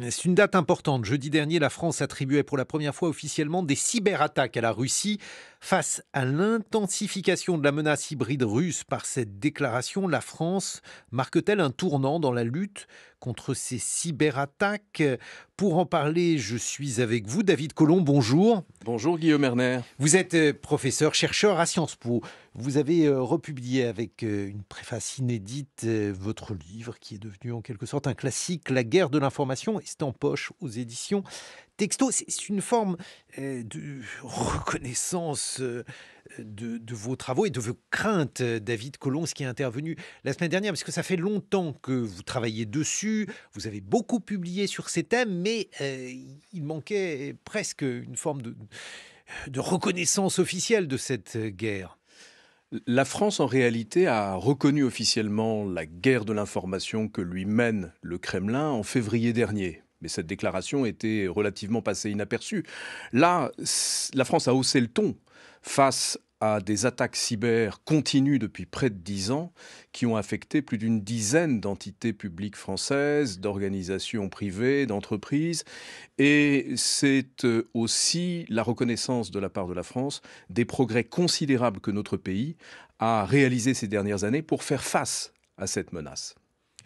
C'est une date importante. Jeudi dernier, la France attribuait pour la première fois officiellement des cyberattaques à la Russie. Face à l'intensification de la menace hybride russe par cette déclaration, la France marque-t-elle un tournant dans la lutte contre ces cyberattaques? Pour en parler, je suis avec vous, David Colomb, bonjour. Bonjour Guillaume Erner. Vous êtes professeur, chercheur à Sciences Po. Vous avez republié avec une préface inédite votre livre qui est devenu en quelque sorte un classique, La guerre de l'information, et c'est en poche aux éditions Texto. C'est une forme de reconnaissance de vos travaux et de vos craintes, David Colomb, ce qui est intervenu la semaine dernière, parce que ça fait longtemps que vous travaillez dessus, vous avez beaucoup publié sur ces thèmes, mais il manquait presque une forme de reconnaissance officielle de cette guerre. La France, en réalité, a reconnu officiellement la guerre de l'information que lui mène le Kremlin en février dernier. Mais cette déclaration était relativement passée inaperçue. Là, la France a haussé le ton face à des attaques cyber continues depuis près de 10 ans qui ont affecté plus d'une dizaine d'entités publiques françaises, d'organisations privées, d'entreprises. Et c'est aussi la reconnaissance de la part de la France des progrès considérables que notre pays a réalisés ces dernières années pour faire face à cette menace.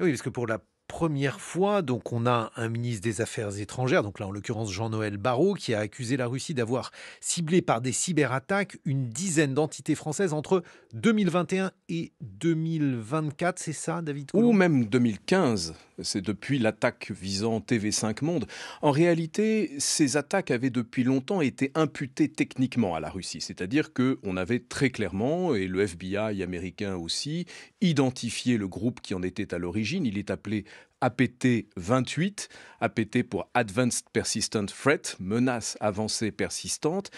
Oui, parce que pour la première fois, donc on a un ministre des Affaires étrangères, donc là en l'occurrence Jean-Noël Barrot, qui a accusé la Russie d'avoir ciblé par des cyberattaques une dizaine d'entités françaises entre 2021 et 2024, c'est ça, David Ou Colomb? même 2015, c'est depuis l'attaque visant TV5 Monde. En réalité, ces attaques avaient depuis longtemps été imputées techniquement à la Russie, c'est-à-dire qu'on avait très clairement, et le FBI américain aussi, identifié le groupe qui en était à l'origine. Il est appelé APT-28, APT pour Advanced Persistent Threat, menace avancée persistante.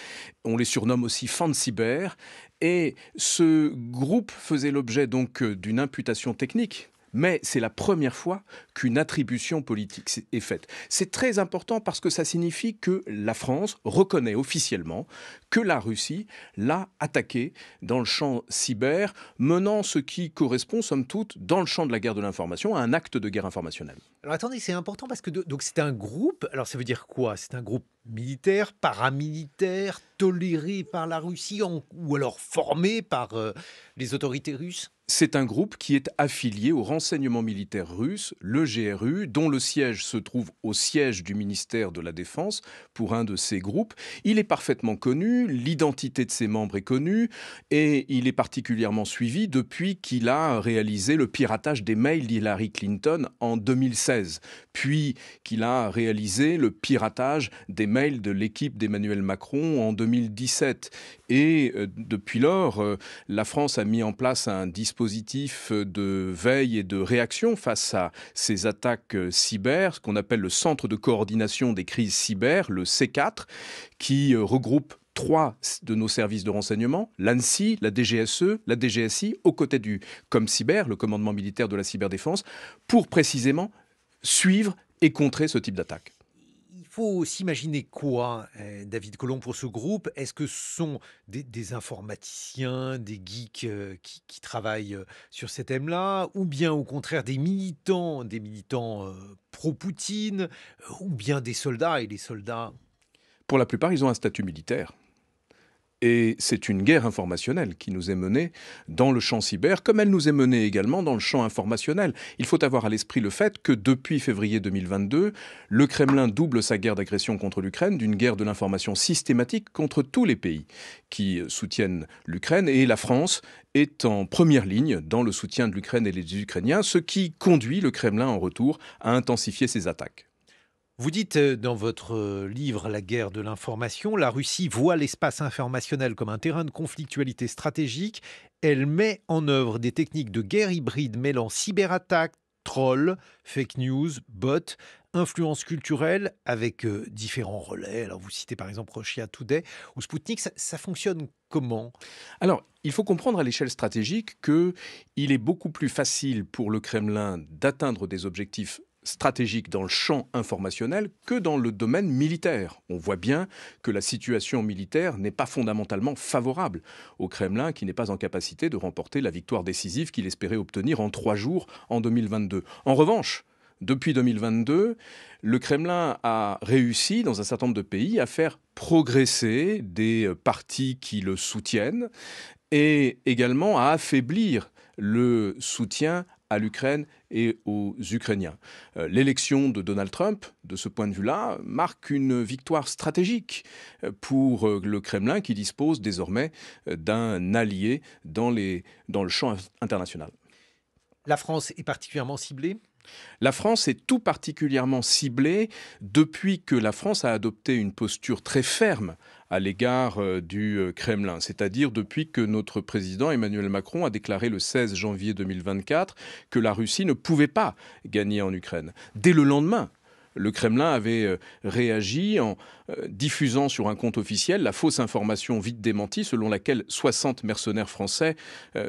On les surnomme aussi Fancyber. Et ce groupe faisait l'objet donc d'une imputation technique. Mais c'est la première fois qu'une attribution politique est faite. C'est très important parce que ça signifie que la France reconnaît officiellement que la Russie l'a attaqué dans le champ cyber, menant ce qui correspond, somme toute, dans le champ de la guerre de l'information, à un acte de guerre informationnelle. Alors attendez, c'est important parce que donc c'est un groupe, alors ça veut dire quoi? C'est un groupe militaire, paramilitaire, toléré par la Russie ou alors formé par les autorités russes? C'est un groupe qui est affilié au renseignement militaire russe, le GRU, dont le siège se trouve au siège du ministère de la Défense pour un de ces groupes. Il est parfaitement connu, l'identité de ses membres est connue et il est particulièrement suivi depuis qu'il a réalisé le piratage des mails d'Hillary Clinton en 2016, puis qu'il a réalisé le piratage des mails de l'équipe d'Emmanuel Macron en 2017. Et depuis lors, la France a mis en place un dispositif de veille et de réaction face à ces attaques cyber, ce qu'on appelle le Centre de coordination des crises cyber, le C4, qui regroupe 3 de nos services de renseignement, l'ANSSI, la DGSE, la DGSI, aux côtés du ComCyber, le commandement militaire de la cyberdéfense, pour précisément suivre et contrer ce type d'attaque. Il faut s'imaginer quoi, David Colomb, pour ce groupe? Est-ce que ce sont des informaticiens, des geeks qui travaillent sur ces thèmes-là, ou bien au contraire des militants pro-Poutine, ou bien des soldats, et les soldats? Pour la plupart, ils ont un statut militaire. Et c'est une guerre informationnelle qui nous est menée dans le champ cyber, comme elle nous est menée également dans le champ informationnel. Il faut avoir à l'esprit le fait que depuis février 2022, le Kremlin double sa guerre d'agression contre l'Ukraine d'une guerre de l'information systématique contre tous les pays qui soutiennent l'Ukraine. Et la France est en première ligne dans le soutien de l'Ukraine et des Ukrainiens, ce qui conduit le Kremlin en retour à intensifier ses attaques. Vous dites dans votre livre La guerre de l'information, la Russie voit l'espace informationnel comme un terrain de conflictualité stratégique. Elle met en œuvre des techniques de guerre hybride mêlant cyberattaques, trolls, fake news, bots, influence culturelle avec différents relais. Alors vous citez par exemple Russia Today ou Sputnik. Ça fonctionne comment? Alors, il faut comprendre à l'échelle stratégique qu'il est beaucoup plus facile pour le Kremlin d'atteindre des objectifs stratégique dans le champ informationnel que dans le domaine militaire. On voit bien que la situation militaire n'est pas fondamentalement favorable au Kremlin, qui n'est pas en capacité de remporter la victoire décisive qu'il espérait obtenir en 3 jours en 2022. En revanche, Depuis 2022, le Kremlin a réussi, dans un certain nombre de pays, à faire progresser des partis qui le soutiennent et également à affaiblir le soutien à l'Ukraine et aux Ukrainiens. L'élection de Donald Trump, de ce point de vue-là, marque une victoire stratégique pour le Kremlin qui dispose désormais d'un allié dans le champ international. La France est particulièrement ciblée ? La France est tout particulièrement ciblée depuis que la France a adopté une posture très ferme à l'égard du Kremlin, c'est-à-dire depuis que notre président Emmanuel Macron a déclaré le 16 janvier 2024 que la Russie ne pouvait pas gagner en Ukraine. Dès le lendemain, le Kremlin avait réagi en diffusant sur un compte officiel la fausse information vite démentie selon laquelle 60 mercenaires français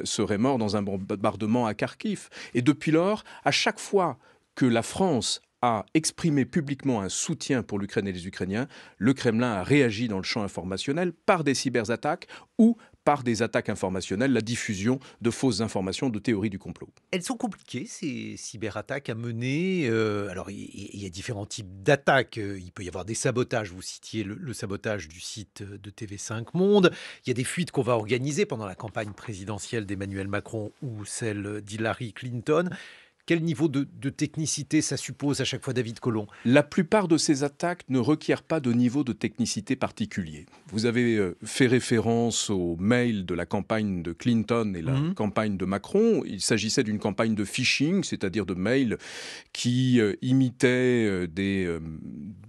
seraient morts dans un bombardement à Kharkiv. Et depuis lors, à chaque fois que la France a exprimé publiquement un soutien pour l'Ukraine et les Ukrainiens, le Kremlin a réagi dans le champ informationnel par des cyberattaques ou par des attaques informationnelles, la diffusion de fausses informations, de théories du complot. Elles sont compliquées, ces cyberattaques à mener. Alors, il y a différents types d'attaques. Il peut y avoir des sabotages. Vous citiez le sabotage du site de TV5 Monde. Il y a des fuites qu'on va organiser pendant la campagne présidentielle d'Emmanuel Macron ou celle d'Hillary Clinton. Quel niveau de technicité ça suppose à chaque fois, David Collomb ? La plupart de ces attaques ne requièrent pas de niveau de technicité particulier. Vous avez fait référence aux mails de la campagne de Clinton et la campagne de Macron. Il s'agissait d'une campagne de phishing, c'est-à-dire de mails qui imitaient des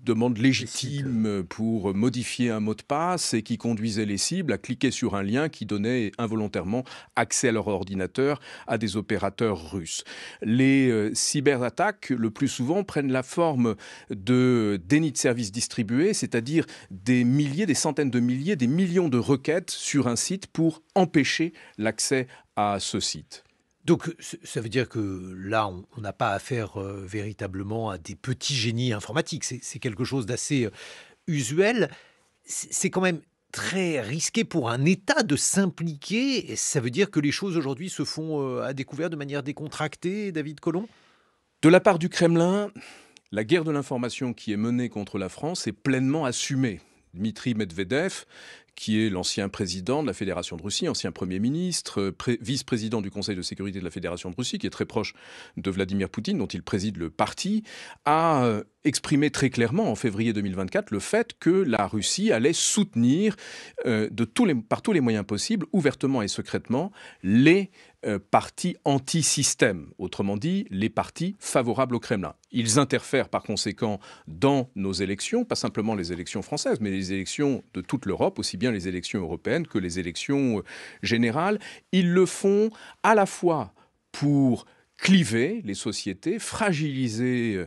demandes légitimes pour modifier un mot de passe et qui conduisaient les cibles à cliquer sur un lien qui donnait involontairement accès à leur ordinateur à des opérateurs russes. Les cyberattaques, le plus souvent, prennent la forme de déni de services distribués, c'est-à-dire des milliers, des centaines de milliers, des millions de requêtes sur un site pour empêcher l'accès à ce site. Donc, ça veut dire que là, on n'a pas affaire véritablement à des petits génies informatiques. C'est quelque chose d'assez usuel. C'est quand même très risqué pour un État de s'impliquer. Et ça veut dire que les choses aujourd'hui se font à découvert de manière décontractée, David Collomb ? De la part du Kremlin, la guerre de l'information qui est menée contre la France est pleinement assumée. Dmitri Medvedev, qui est l'ancien président de la Fédération de Russie, ancien Premier ministre, vice-président du Conseil de sécurité de la Fédération de Russie, qui est très proche de Vladimir Poutine, dont il préside le parti, a exprimé très clairement en février 2024 le fait que la Russie allait soutenir par tous les moyens possibles, ouvertement et secrètement, les partis anti-système, autrement dit, les partis favorables au Kremlin. Ils interfèrent par conséquent dans nos élections, pas simplement les élections françaises, mais les élections de toute l'Europe, aussi bien les élections européennes que les élections générales. Ils le font à la fois pour cliver les sociétés, fragiliser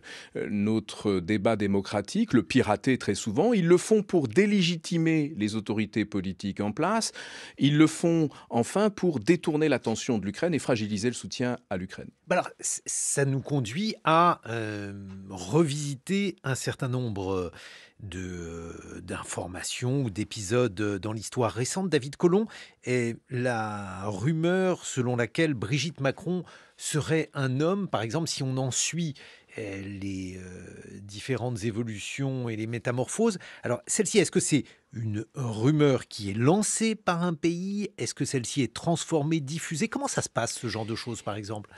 notre débat démocratique, le pirater très souvent. Ils le font pour délégitimer les autorités politiques en place. Ils le font enfin pour détourner l'attention de l'Ukraine et fragiliser le soutien à l'Ukraine. Alors, ça nous conduit à revisiter un certain nombre d'informations ou d'épisodes dans l'histoire récente. David Collomb, est la rumeur selon laquelle Brigitte Macron serait un homme, par exemple, si on en suit les différentes évolutions et les métamorphoses. Alors, celle-ci, est-ce que c'est une rumeur qui est lancée par un pays ? Est-ce que celle-ci est transformée, diffusée ? Comment ça se passe, ce genre de choses, par exemple ?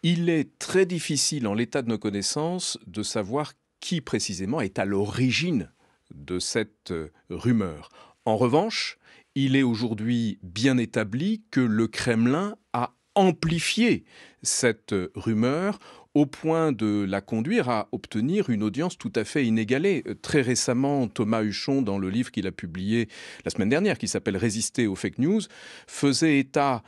Il est très difficile, en l'état de nos connaissances, de savoir qui précisément est à l'origine de cette rumeur. En revanche, il est aujourd'hui bien établi que le Kremlin a amplifié cette rumeur au point de la conduire à obtenir une audience tout à fait inégalée. Très récemment, Thomas Huchon, dans le livre qu'il a publié la semaine dernière, qui s'appelle « Résister aux fake news », faisait état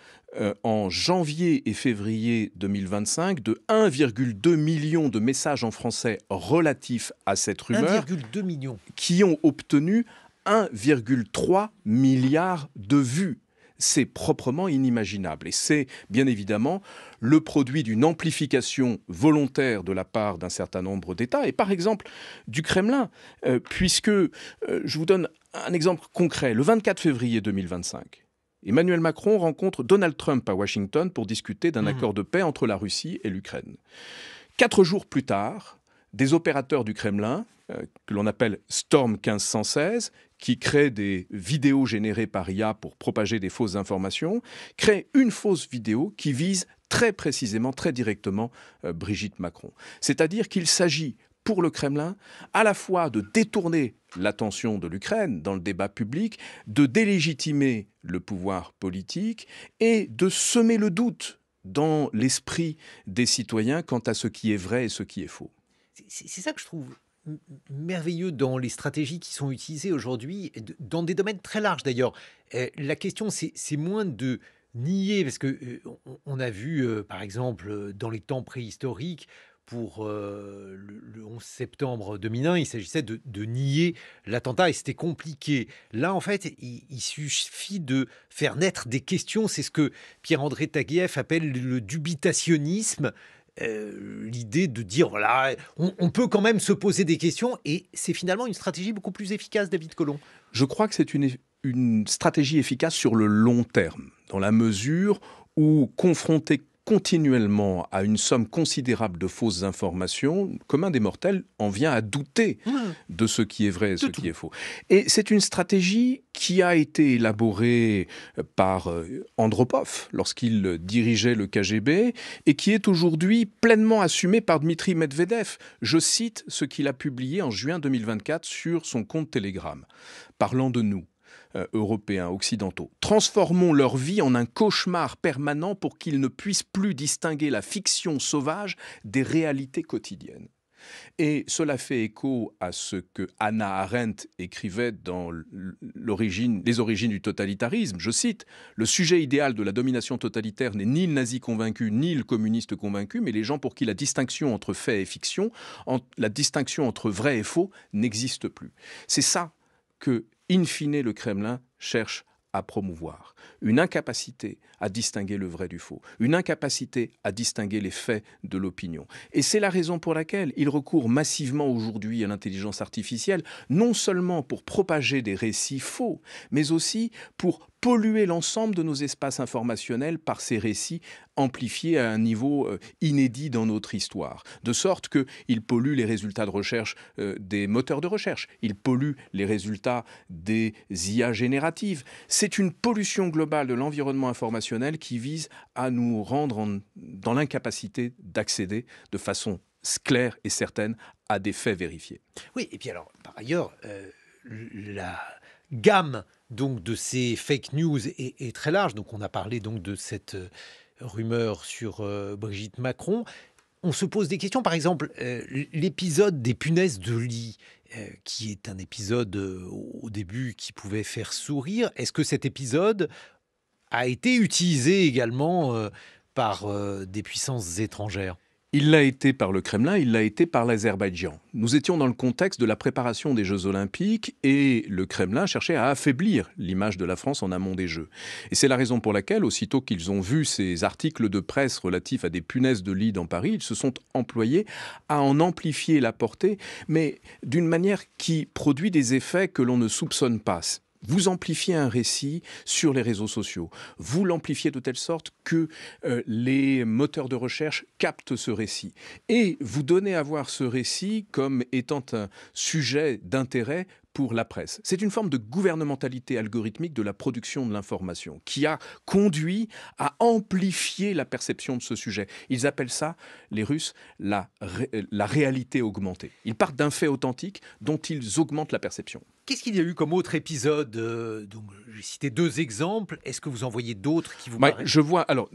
en janvier et février 2025 de 1,2 million de messages en français relatifs à cette rumeur 1,2 million qui ont obtenu 1,3 milliard de vues. C'est proprement inimaginable. Et c'est bien évidemment le produit d'une amplification volontaire de la part d'un certain nombre d'États, et par exemple du Kremlin, puisque, je vous donne un exemple concret, le 24 février 2025, Emmanuel Macron rencontre Donald Trump à Washington pour discuter d'un accord de paix entre la Russie et l'Ukraine. 4 jours plus tard, des opérateurs du Kremlin, que l'on appelle Storm 1516, qui créent des vidéos générées par IA pour propager des fausses informations, créent une fausse vidéo qui vise très précisément, très directement Brigitte Macron. C'est-à-dire qu'il s'agit pour le Kremlin à la fois de détourner l'attention de l'Ukraine dans le débat public, de délégitimer le pouvoir politique et de semer le doute dans l'esprit des citoyens quant à ce qui est vrai et ce qui est faux. C'est ça que je trouve merveilleux dans les stratégies qui sont utilisées aujourd'hui, dans des domaines très larges d'ailleurs. La question, c'est moins de nier, parce que on a vu, par exemple, dans les temps préhistoriques, pour le 11 septembre 2001, il s'agissait de nier l'attentat et c'était compliqué. Là, en fait, il suffit de faire naître des questions. C'est ce que Pierre-André Taguieff appelle le dubitationnisme. L'idée de dire, voilà, on peut quand même se poser des questions et c'est finalement une stratégie beaucoup plus efficace, David Collomb. Je crois que c'est une stratégie efficace sur le long terme, dans la mesure où, confronté continuellement à une somme considérable de fausses informations, le commun des mortels en vient à douter de ce qui est vrai et ce qui est faux. Et c'est une stratégie qui a été élaborée par Andropov lorsqu'il dirigeait le KGB et qui est aujourd'hui pleinement assumée par Dmitri Medvedev. Je cite ce qu'il a publié en juin 2024 sur son compte Telegram, parlant de nous. Européens, occidentaux. Transformons leur vie en un cauchemar permanent pour qu'ils ne puissent plus distinguer la fiction sauvage des réalités quotidiennes. Et cela fait écho à ce que Hannah Arendt écrivait dans Les origines du totalitarisme. Je cite, « Le sujet idéal de la domination totalitaire n'est ni le nazi convaincu, ni le communiste convaincu, mais les gens pour qui la distinction entre fait et fiction, la distinction entre vrai et faux n'existe plus. » C'est ça que in fine, le Kremlin cherche à promouvoir. Une incapacité à distinguer le vrai du faux, une incapacité à distinguer les faits de l'opinion. Et c'est la raison pour laquelle il recourt massivement aujourd'hui à l'intelligence artificielle, non seulement pour propager des récits faux, mais aussi pour polluer l'ensemble de nos espaces informationnels par ces récits amplifiés à un niveau inédit dans notre histoire. De sorte qu'il pollue les résultats de recherche des moteurs de recherche, il pollue les résultats des IA génératives. C'est une pollution globale de l'environnement informationnel qui vise à nous rendre dans l'incapacité d'accéder de façon claire et certaine à des faits vérifiés. Oui, et puis alors, par ailleurs, la gamme donc de ces fake news est très large. Donc on a parlé donc de cette rumeur sur Brigitte Macron. On se pose des questions, par exemple, l'épisode des punaises de lit, qui est un épisode au début qui pouvait faire sourire. Est-ce que cet épisode a été utilisé également par des puissances étrangères ? Il l'a été par le Kremlin, il l'a été par l'Azerbaïdjan. Nous étions dans le contexte de la préparation des Jeux Olympiques et le Kremlin cherchait à affaiblir l'image de la France en amont des Jeux. Et c'est la raison pour laquelle, aussitôt qu'ils ont vu ces articles de presse relatifs à des punaises de lit dans Paris, ils se sont employés à en amplifier la portée, mais d'une manière qui produit des effets que l'on ne soupçonne pas. Vous amplifiez un récit sur les réseaux sociaux. Vous l'amplifiez de telle sorte que les moteurs de recherche captent ce récit. Et vous donnez à voir ce récit comme étant un sujet d'intérêt pour la presse. C'est une forme de gouvernementalité algorithmique de la production de l'information qui a conduit à amplifier la perception de ce sujet. Ils appellent ça, les Russes, la réalité augmentée. Ils partent d'un fait authentique dont ils augmentent la perception. Qu'est-ce qu'il y a eu comme autre épisode donc, j'ai cité 2 exemples. Est-ce que vous en voyez d'autres qui vous paraissent ? Je vois... Alors,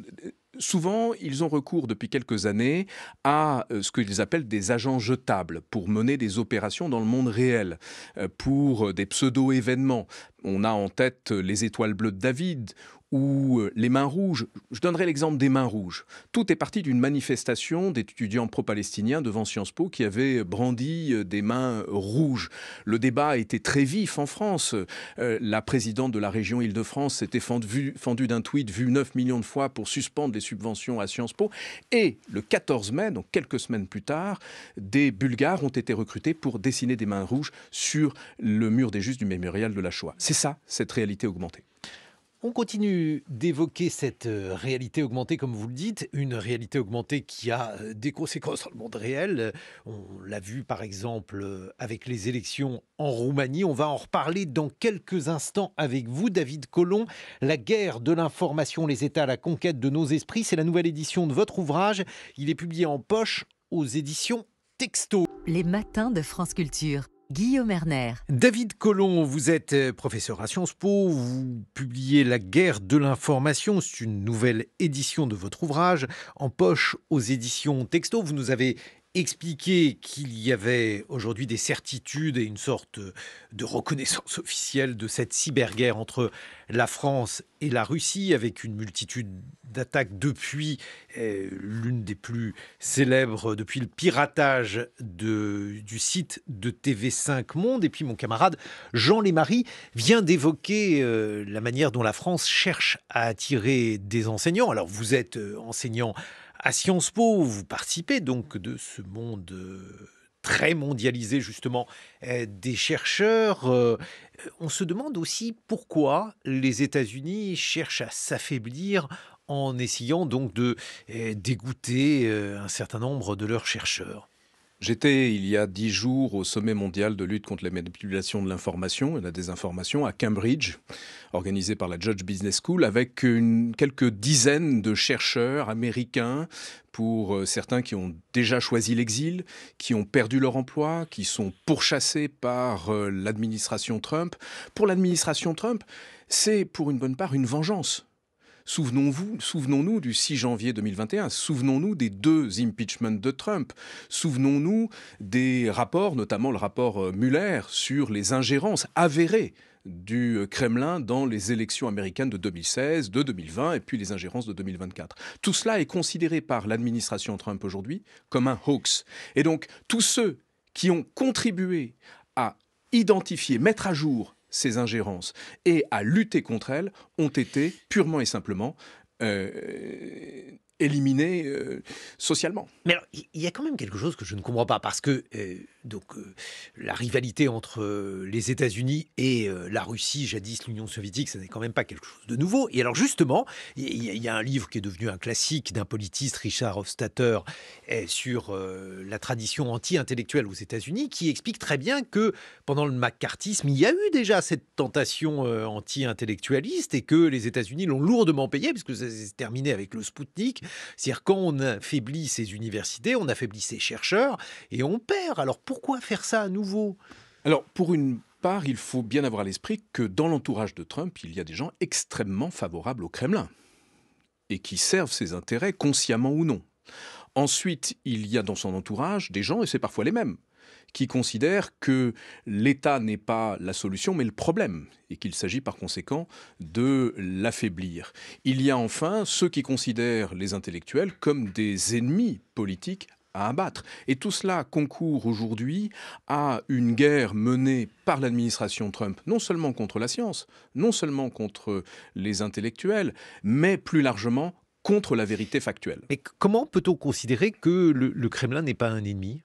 souvent, ils ont recours depuis quelques années à ce qu'ils appellent des agents jetables pour mener des opérations dans le monde réel, pour des pseudo-événements. On a en tête les étoiles bleues de David ou les mains rouges. Je donnerai l'exemple des mains rouges. Tout est parti d'une manifestation d'étudiants pro-palestiniens devant Sciences Po qui avaient brandi des mains rouges. Le débat a été très vif en France. La présidente de la région Île-de-France s'était fendue d'un tweet vu 9 millions de fois pour suspendre les subventions à Sciences Po. Et le 14 mai, donc quelques semaines plus tard, des Bulgares ont été recrutés pour dessiner des mains rouges sur le mur des Justes du mémorial de la Shoah. C'est ça, cette réalité augmentée. On continue d'évoquer cette réalité augmentée, comme vous le dites, une réalité augmentée qui a des conséquences dans le monde réel. On l'a vu par exemple avec les élections en Roumanie. On va en reparler dans quelques instants avec vous, David Colomb. La guerre de l'information, les États à la conquête de nos esprits, c'est la nouvelle édition de votre ouvrage. Il est publié en poche aux éditions Texto. Les matins de France Culture. Guillaume Erner. David Colomb, vous êtes professeur à Sciences Po, vous publiez La guerre de l'information, c'est une nouvelle édition de votre ouvrage, en poche aux éditions Texto. Vous nous avez expliqué qu'il y avait aujourd'hui des certitudes et une sorte de reconnaissance officielle de cette cyberguerre entre la France et la Russie, avec une multitude d'attaques depuis l'une des plus célèbres, depuis le piratage du site de TV5 Monde. Et puis mon camarade Jean Lémarie vient d'évoquer la manière dont la France cherche à attirer des enseignants. Alors vous êtes enseignant à Sciences Po, vous participez donc de ce monde très mondialisé justement des chercheurs. On se demande aussi pourquoi les États-Unis cherchent à s'affaiblir en essayant donc de dégoûter un certain nombre de leurs chercheurs. J'étais il y a 10 jours au sommet mondial de lutte contre les manipulations de l'information et la désinformation à Cambridge, organisé par la Judge Business School, avec quelques dizaines de chercheurs américains, pour certains qui ont déjà choisi l'exil, qui ont perdu leur emploi, qui sont pourchassés par l'administration Trump. Pour l'administration Trump, c'est pour une bonne part une vengeance. Souvenons-nous du 6 janvier 2021, souvenons-nous des 2 impeachments de Trump, souvenons-nous des rapports, notamment le rapport Mueller sur les ingérences avérées du Kremlin dans les élections américaines de 2016, de 2020 et puis les ingérences de 2024. Tout cela est considéré par l'administration Trump aujourd'hui comme un hoax. Et donc tous ceux qui ont contribué à identifier, mettre à jour ces ingérences et à lutter contre elles ont été purement et simplement éliminés socialement. Mais alors, il y a quand même quelque chose que je ne comprends pas, parce que la rivalité entre les États-Unis et la Russie, jadis l'Union soviétique, ça n'est quand même pas quelque chose de nouveau. Et alors justement, il y a un livre qui est devenu un classique d'un politiste, Richard Hofstadter, sur la tradition anti-intellectuelle aux États-Unis, qui explique très bien que pendant le macartisme, il y a eu déjà cette tentation anti-intellectualiste et que les États-Unis l'ont lourdement payé, puisque ça s'est terminé avec le Spoutnik. C'est-à-dire quand on affaiblit ces universités, on affaiblit ces chercheurs et on perd. Alors pourquoi faire ça à nouveau ? Alors pour une part, il faut bien avoir à l'esprit que dans l'entourage de Trump, il y a des gens extrêmement favorables au Kremlin et qui servent ses intérêts consciemment ou non. Ensuite, il y a dans son entourage des gens, et c'est parfois les mêmes, qui considèrent que l'État n'est pas la solution, mais le problème, et qu'il s'agit par conséquent de l'affaiblir. Il y a enfin ceux qui considèrent les intellectuels comme des ennemis politiques à abattre. Et tout cela concourt aujourd'hui à une guerre menée par l'administration Trump, non seulement contre la science, non seulement contre les intellectuels, mais plus largement contre la vérité factuelle. Mais comment peut-on considérer que le Kremlin n'est pas un ennemi ?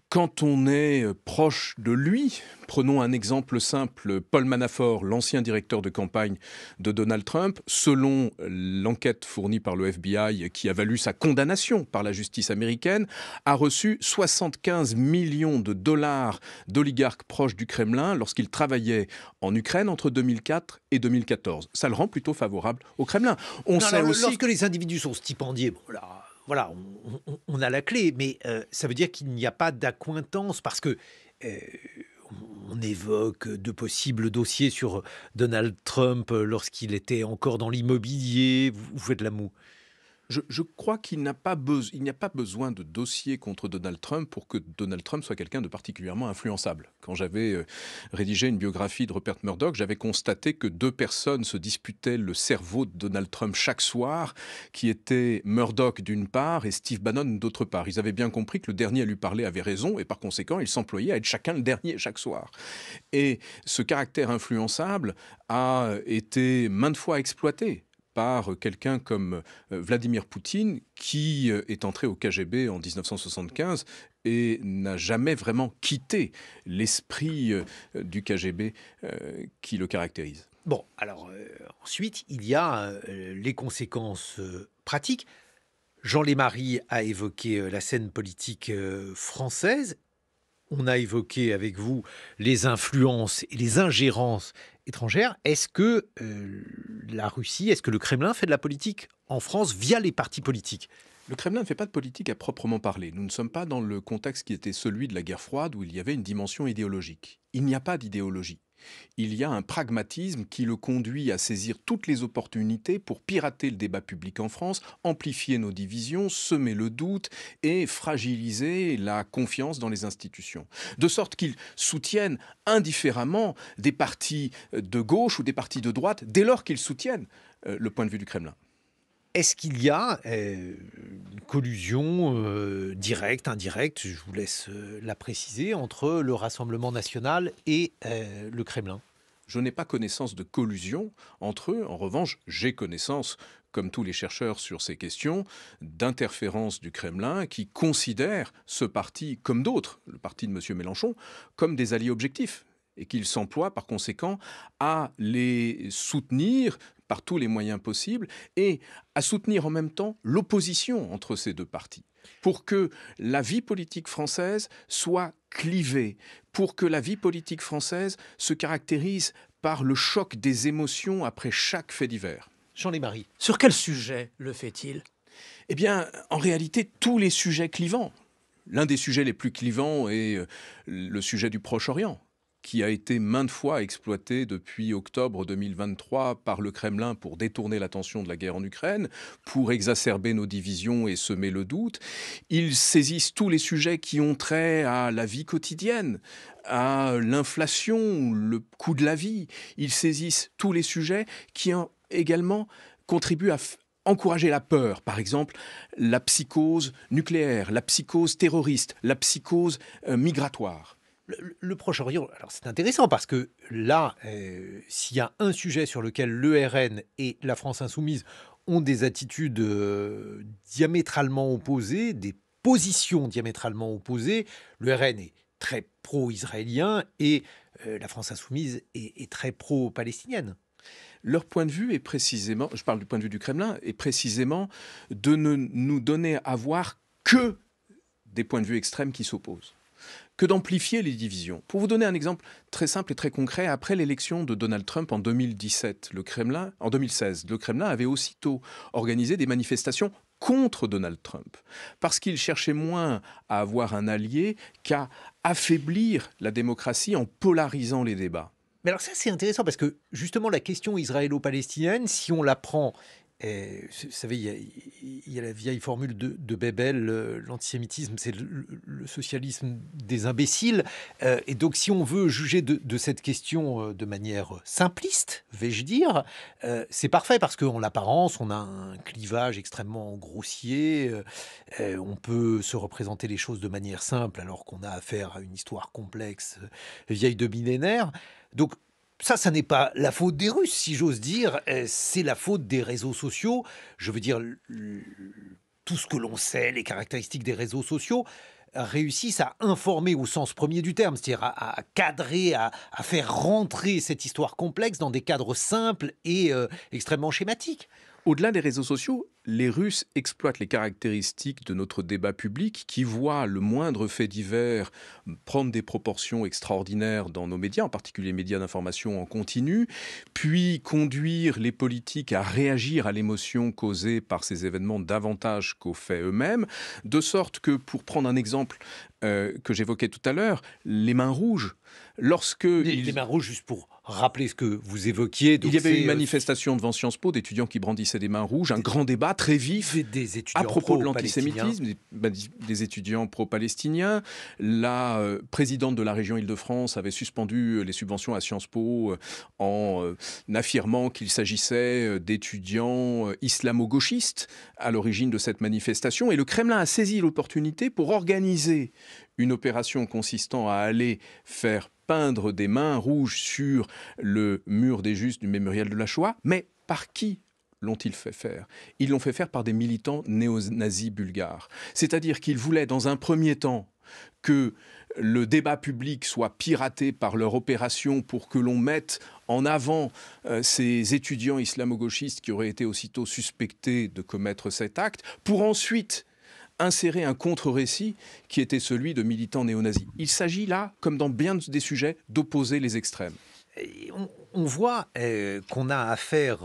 Quand on est proche de lui, prenons un exemple simple, Paul Manafort, l'ancien directeur de campagne de Donald Trump, selon l'enquête fournie par le FBI qui a valu sa condamnation par la justice américaine, a reçu 75 millions de dollars d'oligarques proches du Kremlin lorsqu'il travaillait en Ukraine entre 2004 et 2014. Ça le rend plutôt favorable au Kremlin. Lorsque les individus sont stipendiés, bon là... Voilà, on a la clé, mais ça veut dire qu'il n'y a pas d'accointance, parce que on évoque de possibles dossiers sur Donald Trump lorsqu'il était encore dans l'immobilier. Vous faites la moue. Je crois qu'il n'y a pas besoin de dossier contre Donald Trump pour que Donald Trump soit quelqu'un de particulièrement influençable. Quand j'avais rédigé une biographie de Rupert Murdoch, j'avais constaté que 2 personnes se disputaient le cerveau de Donald Trump chaque soir, qui étaient Murdoch d'une part et Steve Bannon d'autre part. Ils avaient bien compris que le dernier à lui parler avait raison et par conséquent, ils s'employaient à être chacun le dernier chaque soir. Et ce caractère influençable a été maintes fois exploité par quelqu'un comme Vladimir Poutine, qui est entré au KGB en 1975 et n'a jamais vraiment quitté l'esprit du KGB qui le caractérise. Bon, alors ensuite, il y a les conséquences pratiques. Jean Lémarie a évoqué la scène politique française. On a évoqué avec vous les influences et les ingérences étrangères. Est-ce que la Russie, est-ce que le Kremlin fait de la politique en France via les partis politiques ? Le Kremlin ne fait pas de politique à proprement parler. Nous ne sommes pas dans le contexte qui était celui de la guerre froide où il y avait une dimension idéologique. Il n'y a pas d'idéologie. Il y a un pragmatisme qui le conduit à saisir toutes les opportunités pour pirater le débat public en France, amplifier nos divisions, semer le doute et fragiliser la confiance dans les institutions. De sorte qu'ils soutiennent indifféremment des partis de gauche ou des partis de droite dès lors qu'ils soutiennent le point de vue du Kremlin. Est-ce qu'il y a une collusion directe, indirecte, je vous laisse la préciser, entre le Rassemblement national et le Kremlin ? Je n'ai pas connaissance de collusion entre eux. En revanche, j'ai connaissance, comme tous les chercheurs sur ces questions, d'interférences du Kremlin qui considèrent ce parti, comme d'autres, le parti de M. Mélenchon, comme des alliés objectifs et qu'il s'emploie par conséquent à les soutenir par tous les moyens possibles et à soutenir en même temps l'opposition entre ces deux partis pour que la vie politique française soit clivée, pour que la vie politique française se caractérise par le choc des émotions après chaque fait divers. Jean Lémarie. Sur quel sujet le fait-il ? Eh bien, en réalité, tous les sujets clivants. L'un des sujets les plus clivants est le sujet du Proche-Orient, qui a été maintes fois exploité depuis octobre 2023 par le Kremlin pour détourner l'attention de la guerre en Ukraine, pour exacerber nos divisions et semer le doute. Ils saisissent tous les sujets qui ont trait à la vie quotidienne, à l'inflation, le coût de la vie. Ils saisissent tous les sujets qui ont également contribué à encourager la peur, par exemple la psychose nucléaire, la psychose terroriste, la psychose migratoire. Le Proche-Orient, alors c'est intéressant parce que là, s'il y a un sujet sur lequel l'ERN et la France insoumise ont des attitudes diamétralement opposées, des positions diamétralement opposées, l'ERN est très pro-israélien et la France insoumise est très pro-palestinienne. Leur point de vue est précisément, je parle du point de vue du Kremlin, est précisément de ne nous donner à voir que des points de vue extrêmes qui s'opposent, que d'amplifier les divisions. Pour vous donner un exemple très simple et très concret, après l'élection de Donald Trump en 2016, le Kremlin avait aussitôt organisé des manifestations contre Donald Trump, parce qu'il cherchait moins à avoir un allié qu'à affaiblir la démocratie en polarisant les débats. Mais alors ça, c'est intéressant parce que justement, la question israélo-palestinienne, si on la prend, vous savez, il y a la vieille formule de Bebel, l'antisémitisme, c'est le socialisme des imbéciles. Et donc, si on veut juger de cette question de manière simpliste, vais-je dire, c'est parfait parce qu'en l'apparence, on a un clivage extrêmement grossier. On peut se représenter les choses de manière simple alors qu'on a affaire à une histoire complexe, vieille de millénaires. Donc, ça n'est pas la faute des Russes, si j'ose dire, c'est la faute des réseaux sociaux. Je veux dire, tout ce que l'on sait, les caractéristiques des réseaux sociaux, réussissent à informer au sens premier du terme, c'est-à-dire à cadrer, à faire rentrer cette histoire complexe dans des cadres simples et extrêmement schématiques. Au-delà des réseaux sociaux, les Russes exploitent les caractéristiques de notre débat public qui voit le moindre fait divers prendre des proportions extraordinaires dans nos médias, en particulier les médias d'information en continu, puis conduire les politiques à réagir à l'émotion causée par ces événements davantage qu'aux faits eux-mêmes, de sorte que, pour prendre un exemple que j'évoquais tout à l'heure, les mains rouges, lorsque... Les mains rouges, juste pour rappeler ce que vous évoquiez. Donc il y avait une manifestation devant Sciences Po d'étudiants qui brandissaient des mains rouges, un grand débat très vif à propos de l'antisémitisme, des étudiants pro-palestiniens. La présidente de la région Île-de-France avait suspendu les subventions à Sciences Po en affirmant qu'il s'agissait d'étudiants islamo-gauchistes à l'origine de cette manifestation. Et le Kremlin a saisi l'opportunité pour organiser une opération consistant à aller faire peindre des mains rouges sur le mur des Justes du mémorial de la Shoah. Mais par qui l'ont-ils fait faire ? Ils l'ont fait faire par des militants néo-nazis bulgares. C'est-à-dire qu'ils voulaient, dans un premier temps, que le débat public soit piraté par leur opération pour que l'on mette en avant ces étudiants islamo-gauchistes qui auraient été aussitôt suspectés de commettre cet acte, pour ensuite insérer un contre-récit qui était celui de militants néo-nazis. Il s'agit là, comme dans bien des sujets, d'opposer les extrêmes. Et on voit qu'on a affaire,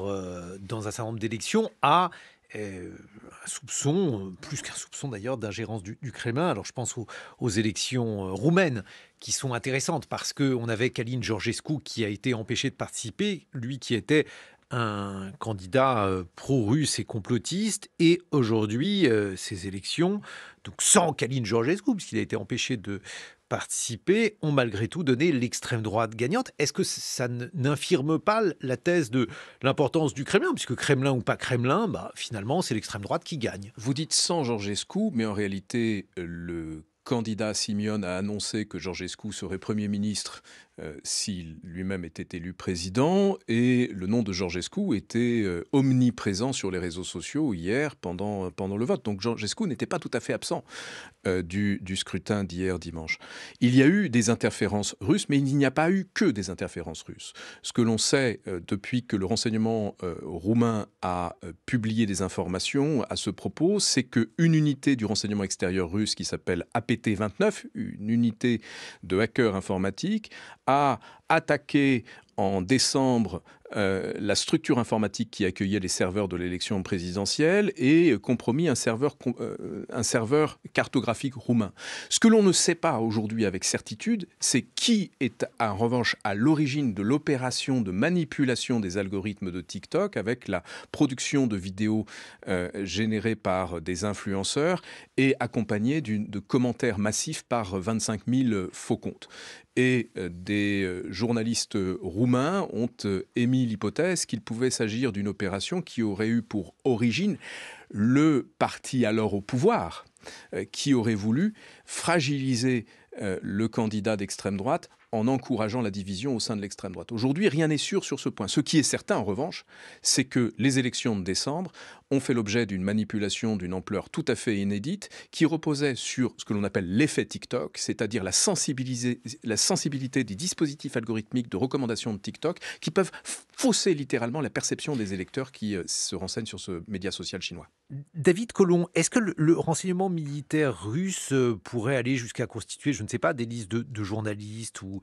dans un certain nombre d'élections, à un soupçon, plus qu'un soupçon d'ailleurs, d'ingérence du Kremlin. Alors je pense aux élections roumaines qui sont intéressantes parce qu'on avait Călin Georgescu qui a été empêché de participer, lui qui était un candidat pro-russe et complotiste. Et aujourd'hui, ces élections, donc sans Călin Georgescu, puisqu'il a été empêché de participer, ont malgré tout donné l'extrême droite gagnante. Est-ce que ça n'infirme pas la thèse de l'importance du Kremlin? Puisque Kremlin ou pas Kremlin, finalement, c'est l'extrême droite qui gagne. Vous dites sans Georgescu, mais en réalité, le candidat Simeon a annoncé que Georgescu serait Premier ministre s'il lui-même était élu président, et le nom de Georgescu était omniprésent sur les réseaux sociaux hier pendant le vote. Donc Georgescu n'était pas tout à fait absent du scrutin d'hier dimanche. Il y a eu des interférences russes, mais il n'y a pas eu que des interférences russes. Ce que l'on sait depuis que le renseignement roumain a publié des informations à ce propos, c'est qu'une unité du renseignement extérieur russe qui s'appelle APT-29, une unité de hackers informatiques, a attaqué en décembre la structure informatique qui accueillait les serveurs de l'élection présidentielle et compromis un serveur cartographique roumain. Ce que l'on ne sait pas aujourd'hui avec certitude, c'est qui est en revanche à l'origine de l'opération de manipulation des algorithmes de TikTok avec la production de vidéos générées par des influenceurs et accompagnées de commentaires massifs par 25 000 faux comptes. Et des journalistes roumains ont émis l'hypothèse qu'il pouvait s'agir d'une opération qui aurait eu pour origine le parti alors au pouvoir, qui aurait voulu fragiliser le candidat d'extrême droite en encourageant la division au sein de l'extrême droite. Aujourd'hui, rien n'est sûr sur ce point. Ce qui est certain, en revanche, c'est que les élections de décembre ont fait l'objet d'une manipulation d'une ampleur tout à fait inédite qui reposait sur ce que l'on appelle l'effet TikTok, c'est-à-dire la sensibilité des dispositifs algorithmiques de recommandation de TikTok qui peuvent fausser littéralement la perception des électeurs qui se renseignent sur ce média social chinois. David Colomb, est-ce que le renseignement militaire russe pourrait aller jusqu'à constituer, je ne sais pas, des listes de journalistes ou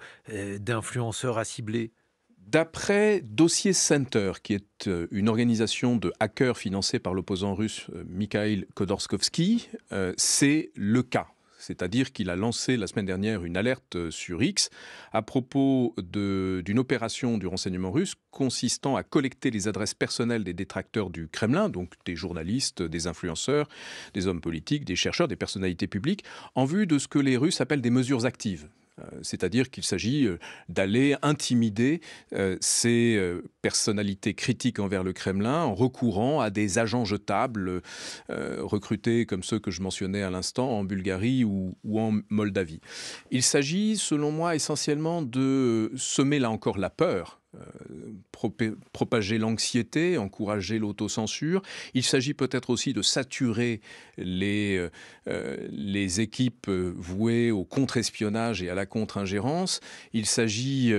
d'influenceurs à cibler? D'après Dossier Center, qui est une organisation de hackers financée par l'opposant russe Mikhail Khodorkovsky, c'est le cas. C'est-à-dire qu'il a lancé la semaine dernière une alerte sur X à propos d'une opération du renseignement russe consistant à collecter les adresses personnelles des détracteurs du Kremlin, donc des journalistes, des influenceurs, des hommes politiques, des chercheurs, des personnalités publiques, en vue de ce que les Russes appellent des mesures actives. C'est-à-dire qu'il s'agit d'aller intimider ces personnalités critiques envers le Kremlin en recourant à des agents jetables recrutés comme ceux que je mentionnais à l'instant en Bulgarie ou en Moldavie. Il s'agit, selon moi, essentiellement de semer là encore la peur, propager l'anxiété, encourager l'autocensure. Il s'agit peut-être aussi de saturer les équipes vouées au contre-espionnage et à la contre-ingérence. Il s'agit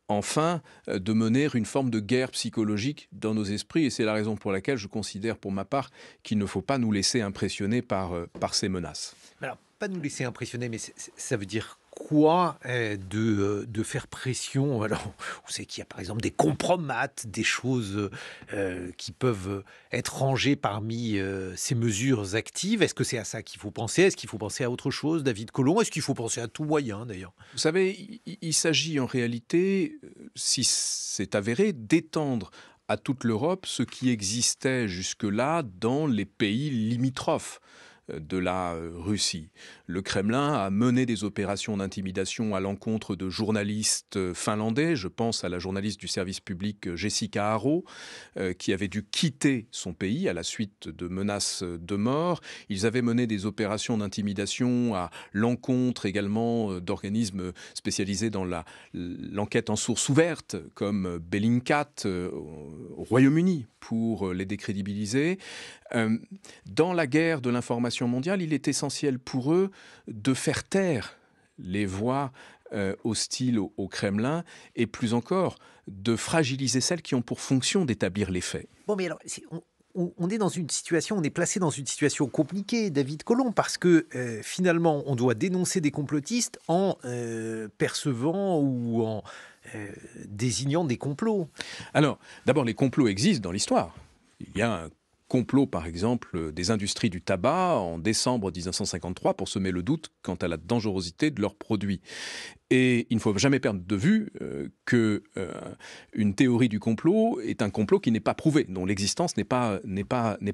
enfin de mener une forme de guerre psychologique dans nos esprits, et c'est la raison pour laquelle je considère pour ma part qu'il ne faut pas nous laisser impressionner par ces menaces. Alors, pas nous laisser impressionner, mais ça veut dire quoi de faire pression? Alors, on sait qu'il y a par exemple des compromates, des choses qui peuvent être rangées parmi ces mesures actives. Est-ce que c'est à ça qu'il faut penser? Est-ce qu'il faut penser à autre chose, David Colomb? Est-ce qu'il faut penser à tout moyen, d'ailleurs? Vous savez, il s'agit en réalité, si c'est avéré, d'étendre à toute l'Europe ce qui existait jusque-là dans les pays limitrophes de la Russie. Le Kremlin a mené des opérations d'intimidation à l'encontre de journalistes finlandais. Je pense à la journaliste du service public Jessica Aro, qui avait dû quitter son pays à la suite de menaces de mort. Ils avaient mené des opérations d'intimidation à l'encontre également d'organismes spécialisés dans l'enquête en source ouverte, comme Bellingcat au Royaume-Uni, pour les décrédibiliser. Dans la guerre de l'information situation mondiale, il est essentiel pour eux de faire taire les voix hostiles au Kremlin et plus encore de fragiliser celles qui ont pour fonction d'établir les faits. Bon, mais alors, on est dans une situation, on est placé dans une situation compliquée, David Colomb, parce que finalement, on doit dénoncer des complotistes en percevant ou en désignant des complots. Alors, d'abord, les complots existent dans l'histoire. Il y a un complot, par exemple, des industries du tabac en décembre 1953 pour semer le doute quant à la dangerosité de leurs produits. Et il ne faut jamais perdre de vue qu'une théorie du complot est un complot qui n'est pas prouvé, dont l'existence n'est pas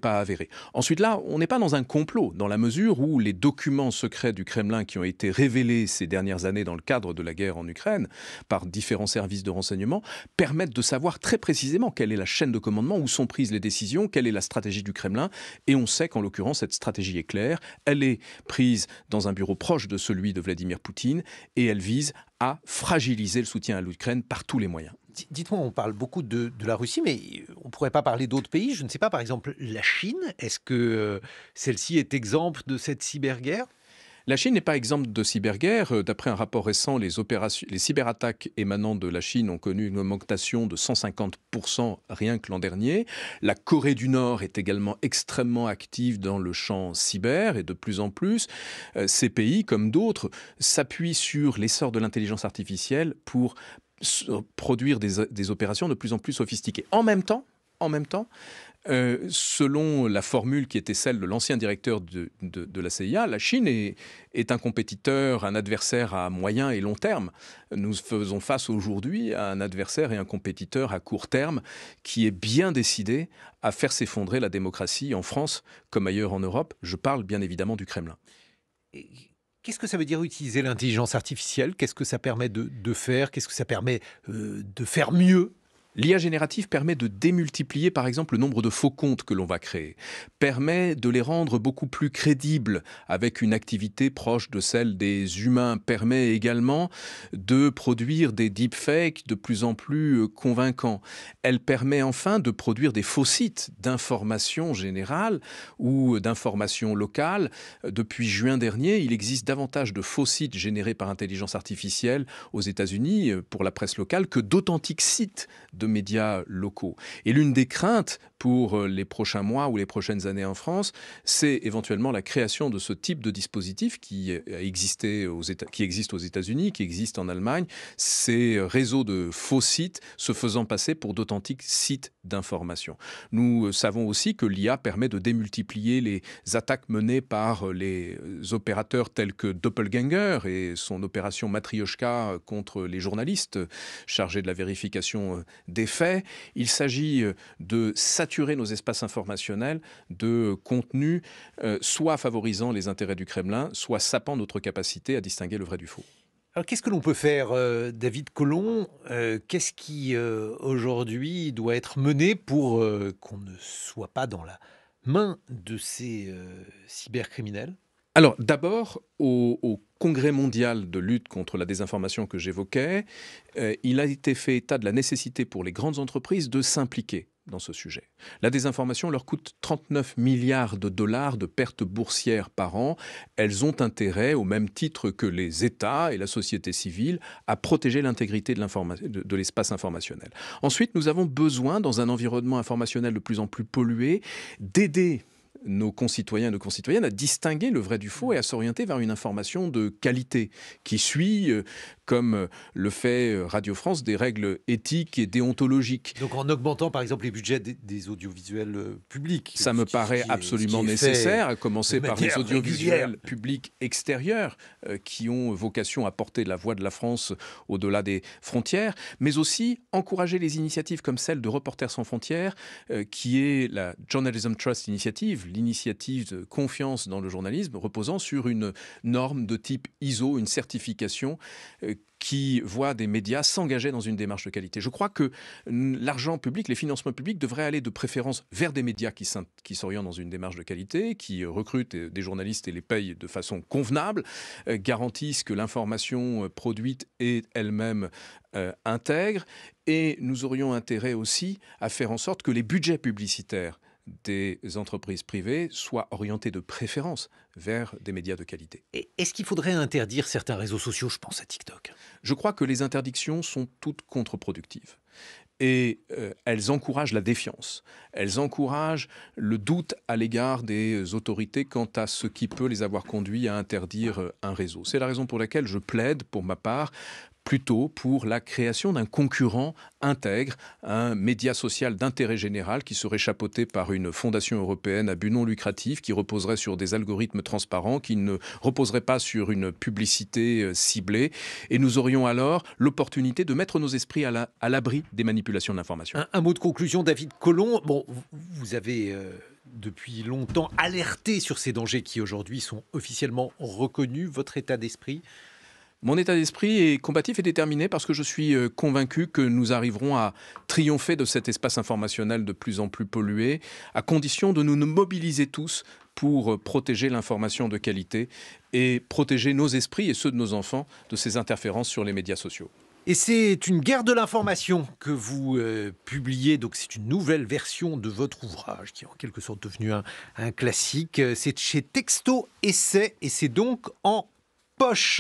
avérée. Ensuite, là, on n'est pas dans un complot, dans la mesure où les documents secrets du Kremlin qui ont été révélés ces dernières années dans le cadre de la guerre en Ukraine par différents services de renseignement permettent de savoir très précisément quelle est la chaîne de commandement, où sont prises les décisions, quelle est la stratégie du Kremlin. Et on sait qu'en l'occurrence, cette stratégie est claire. Elle est prise dans un bureau proche de celui de Vladimir Poutine et elle vise à fragiliser le soutien à l'Ukraine par tous les moyens. Dites-moi, on parle beaucoup de la Russie, mais on ne pourrait pas parler d'autres pays. Je ne sais pas, par exemple, la Chine. Est-ce que celle-ci est exempte de cette cyberguerre ? La Chine n'est pas exempte de cyberguerre. D'après un rapport récent, les cyberattaques émanant de la Chine ont connu une augmentation de 150% rien que l'an dernier. La Corée du Nord est également extrêmement active dans le champ cyber et de plus en plus. Ces pays, comme d'autres, s'appuient sur l'essor de l'intelligence artificielle pour produire des opérations de plus en plus sophistiquées. En même temps, selon la formule qui était celle de l'ancien directeur de la CIA, la Chine est un compétiteur, un adversaire à moyen et long terme. Nous faisons face aujourd'hui à un adversaire et un compétiteur à court terme qui est bien décidé à faire s'effondrer la démocratie en France comme ailleurs en Europe. Je parle bien évidemment du Kremlin. Qu'est-ce que ça veut dire utiliser l'intelligence artificielle ? Qu'est-ce que ça permet de faire ? Qu'est-ce que ça permet de faire mieux ? L'IA générative permet de démultiplier, par exemple, le nombre de faux comptes que l'on va créer, permet de les rendre beaucoup plus crédibles avec une activité proche de celle des humains, permet également de produire des deepfakes de plus en plus convaincants. Elle permet enfin de produire des faux sites d'information générale ou d'information locale. Depuis juin dernier, il existe davantage de faux sites générés par intelligence artificielle aux États-Unis pour la presse locale que d'authentiques sites de médias locaux. Et l'une des craintes pour les prochains mois ou les prochaines années en France, c'est éventuellement la création de ce type de dispositif qui existe aux États-Unis, qui existe en Allemagne, ces réseaux de faux sites se faisant passer pour d'authentiques sites d'information. Nous savons aussi que l'IA permet de démultiplier les attaques menées par les opérateurs tels que Doppelganger et son opération Matryoshka contre les journalistes chargés de la vérification des faits. Il s'agit de saturer nos espaces informationnels de contenus soit favorisant les intérêts du Kremlin, soit sapant notre capacité à distinguer le vrai du faux. Alors, qu'est-ce que l'on peut faire, David Colomb ? Qu'est-ce qui, aujourd'hui, doit être mené pour qu'on ne soit pas dans la main de ces cybercriminels ? Alors, d'abord, au Congrès mondial de lutte contre la désinformation que j'évoquais, il a été fait état de la nécessité pour les grandes entreprises de s'impliquer dans ce sujet. La désinformation leur coûte 39 milliards de dollars de pertes boursières par an. Elles ont intérêt, au même titre que les États et la société civile, à protéger l'intégrité de l'espace informationnel. Ensuite, nous avons besoin, dans un environnement informationnel de plus en plus pollué, d'aider nos concitoyens et nos concitoyennes à distinguer le vrai du faux et à s'orienter vers une information de qualité qui suit, comme le fait Radio France, des règles éthiques et déontologiques. Donc en augmentant par exemple les budgets des audiovisuels publics. Ça me paraît absolument nécessaire, à commencer par les audiovisuels publics extérieurs qui ont vocation à porter la voix de la France au-delà des frontières, mais aussi encourager les initiatives comme celle de Reporters sans frontières, qui est la Journalism Trust Initiative, l'initiative de confiance dans le journalisme, reposant sur une norme de type ISO, une certification qui voit des médias s'engager dans une démarche de qualité. Je crois que l'argent public, les financements publics devraient aller de préférence vers des médias qui s'orientent dans une démarche de qualité, qui recrutent des journalistes et les payent de façon convenable, garantissent que l'information produite est elle-même intègre. Et nous aurions intérêt aussi à faire en sorte que les budgets publicitaires des entreprises privées soit orientée de préférence vers des médias de qualité. Et est-ce qu'il faudrait interdire certains réseaux sociaux? Je pense à TikTok. Je crois que les interdictions sont toutes contre-productives. Et elles encouragent la défiance. Elles encouragent le doute à l'égard des autorités quant à ce qui peut les avoir conduits à interdire un réseau. C'est la raison pour laquelle je plaide, pour ma part, plutôt pour la création d'un concurrent intègre, un média social d'intérêt général qui serait chapeauté par une fondation européenne à but non lucratif, qui reposerait sur des algorithmes transparents, qui ne reposerait pas sur une publicité ciblée. Et nous aurions alors l'opportunité de mettre nos esprits à l'abri des manipulations de l'information. Un mot de conclusion, David Colomb. Bon, vous avez depuis longtemps alerté sur ces dangers qui aujourd'hui sont officiellement reconnus. Votre état d'esprit? Mon état d'esprit est combatif et déterminé parce que je suis convaincu que nous arriverons à triompher de cet espace informationnel de plus en plus pollué, à condition de nous mobiliser tous pour protéger l'information de qualité et protéger nos esprits et ceux de nos enfants de ces interférences sur les médias sociaux. Et c'est une guerre de l'information que vous publiez, donc c'est une nouvelle version de votre ouvrage qui est en quelque sorte devenu un classique. C'est chez Texto Essai et c'est donc en poche.